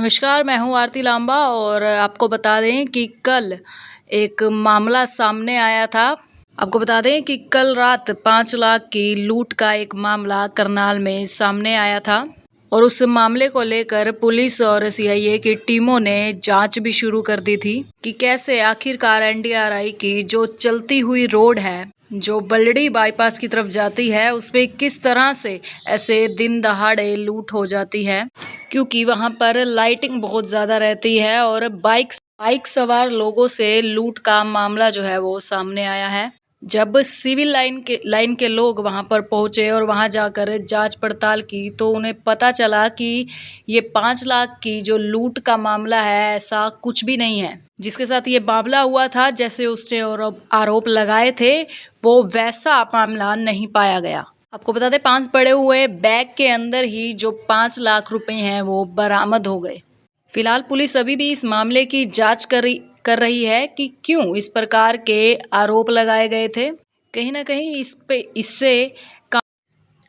नमस्कार, मैं हूँ आरती लांबा और आपको बता दें कि कल एक मामला सामने आया था। आपको बता दें कि कल रात 5 लाख की लूट का एक मामला करनाल में सामने आया था और उस मामले को लेकर पुलिस और सीआईए की टीमों ने जांच भी शुरू कर दी थी कि कैसे आखिरकार एनडीआरआई की जो चलती हुई रोड है, जो बलड़ी बाईपास की तरफ जाती है, उस पे किस तरह से ऐसे दिन दहाड़े लूट हो जाती है, क्योंकि वहां पर लाइटिंग बहुत ज़्यादा रहती है और बाइक सवार लोगों से लूट का मामला जो है वो सामने आया है। जब सिविल लाइन के लोग वहां पर पहुंचे और वहां जाकर जांच पड़ताल की तो उन्हें पता चला कि ये 5 लाख की जो लूट का मामला है, ऐसा कुछ भी नहीं है। जिसके साथ ये मामला हुआ था, जैसे उसने और आरोप लगाए थे, वो वैसा मामला नहीं पाया गया। आपको बता दें, 5 पड़े हुए बैग के अंदर ही जो 5 लाख रुपए हैं वो बरामद हो गए। फिलहाल पुलिस अभी भी इस मामले की जांच कर रही है कि क्यों इस प्रकार के आरोप लगाए गए थे। कहीं ना कहीं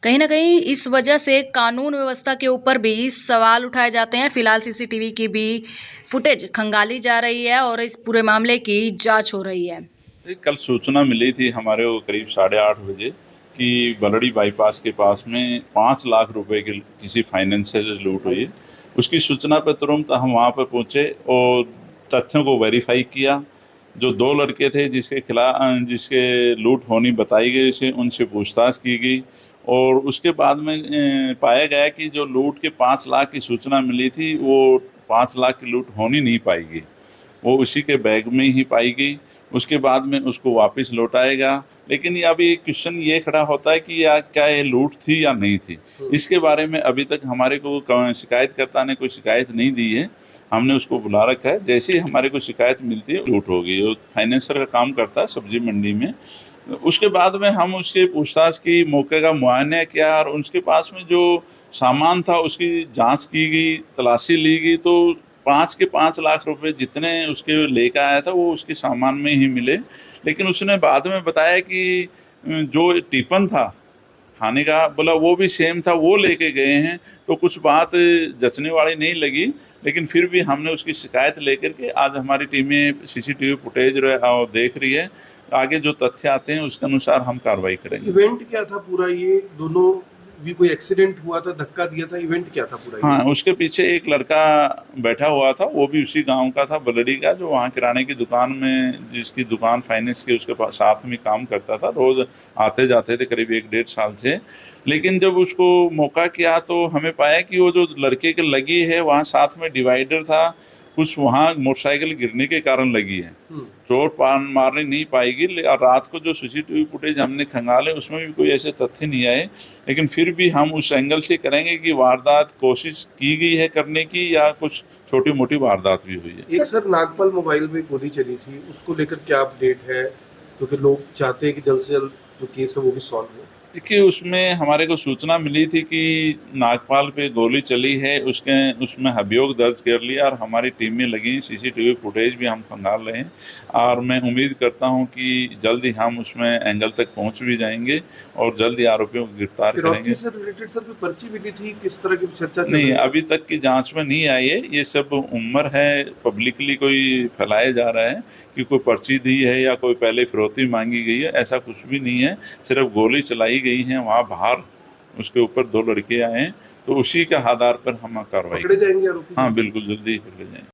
कहीं ना कहीं इस वजह से कानून व्यवस्था के ऊपर भी सवाल उठाए जाते हैं। फिलहाल सीसीटीवी की भी फुटेज खंगाली जा रही है और इस पूरे मामले की जांच हो रही है। कल सूचना मिली थी हमारे को करीब 8:30 बजे कि बलड़ी बाईपास के पास में 5 लाख रुपए की किसी फाइनेंशियल लूट हुई। उसकी सूचना पर तुरंत हम वहाँ पर पहुँचे और तथ्यों को वेरीफाई किया। जो 2 लड़के थे जिसके लूट होनी बताई गई से उनसे पूछताछ की गई और उसके बाद में पाया गया कि जो लूट के 5 लाख की सूचना मिली थी वो 5 लाख की लूट होनी नहीं पाई गई, वो उसी के बैग में ही पाई गई। उसके बाद में उसको वापस लौटाएगा। लेकिन ये अभी क्वेश्चन ये खड़ा होता है कि क्या ये लूट थी या नहीं थी। इसके बारे में अभी तक हमारे को शिकायतकर्ता ने कोई शिकायत नहीं दी है। हमने उसको बुला रखा है, जैसे ही हमारे को शिकायत मिलती है लूट होगी। वो फाइनेंसर का काम करता है सब्जी मंडी में। उसके बाद में हम उसके पूछताछ की, मौके का मुआयना किया और उसके पास में जो सामान था उसकी जांच की गई, तलाशी ली गई। तो 5 लाख रुपए जितने उसके लेकर आया था वो उसके सामान में ही मिले। लेकिन उसने बाद में बताया कि जो टिफिन था खाने का, बोला वो भी सेम था, वो लेके गए हैं। तो कुछ बात जचने वाली नहीं लगी, लेकिन फिर भी हमने उसकी शिकायत लेकर के आज हमारी टीमें सीसीटीवी फुटेज देख रही है। आगे जो तथ्य आते हैं उसके अनुसार हम कार्रवाई करेंगे। इवेंट क्या था पूरा? ये दोनों भी कोई एक्सीडेंट हुआ था, धक्का दिया था, इवेंट क्या था पूरा? हाँ, उसके पीछे एक लड़का बैठा हुआ था, वो भी उसी गांव का था, बलड़ी का, जो वहाँ किराने की दुकान में, जिसकी दुकान फाइनेंस की उसके साथ में काम करता था। रोज आते जाते थे करीब 1-1.5 साल से। लेकिन जब उसको मौका किया तो हमें पाया कि वो जो लड़के के लगी है वहाँ साथ में डिवाइडर था, कुछ वहाँ मोटरसाइकिल गिरने के कारण लगी है। चोट मारने नहीं पाएगी। और रात को जो सीसीटीवी फुटेज हमने खंगाले उसमें भी कोई ऐसे तथ्य नहीं आए। लेकिन फिर भी हम उस एंगल से करेंगे कि वारदात कोशिश की गई है करने की या कुछ छोटी मोटी वारदात भी हुई है। एक सर, नागपाल मोबाइल में गोली चली थी, उसको लेकर क्या अपडेट है? क्योंकि लोग चाहते हैं कि जल्द से जल्द जो केस है वो भी सॉल्व हो। देखिए, उसमें हमारे को सूचना मिली थी कि नागपाल पे गोली चली है। उसमें अभियोग दर्ज कर लिया और हमारी टीम में लगी। सीसीटीवी फुटेज भी हम खंगाल रहे हैं और मैं उम्मीद करता हूं कि जल्द ही हम उसमें एंगल तक पहुंच भी जाएंगे और जल्द ही आरोपियों को गिरफ्तार करेंगे। से रिलेटेड सर कोई पर्ची मिली थी, किस तरह की चर्चा नहीं, अभी तक की जांच में नहीं आई है। ये सब उम्र है, पब्लिकली कोई फैलाया जा रहा है कि कोई पर्ची दी है या कोई पहले फिरौती मांगी गई है। ऐसा कुछ भी नहीं है। सिर्फ गोली चलाई गई है वहाँ बाहर, उसके ऊपर 2 लड़के आए हैं, तो उसी के आधार पर हम कार्रवाई पकड़े जाएंगे आरोपी? हाँ, बिल्कुल जल्दी पकड़े जाएंगे।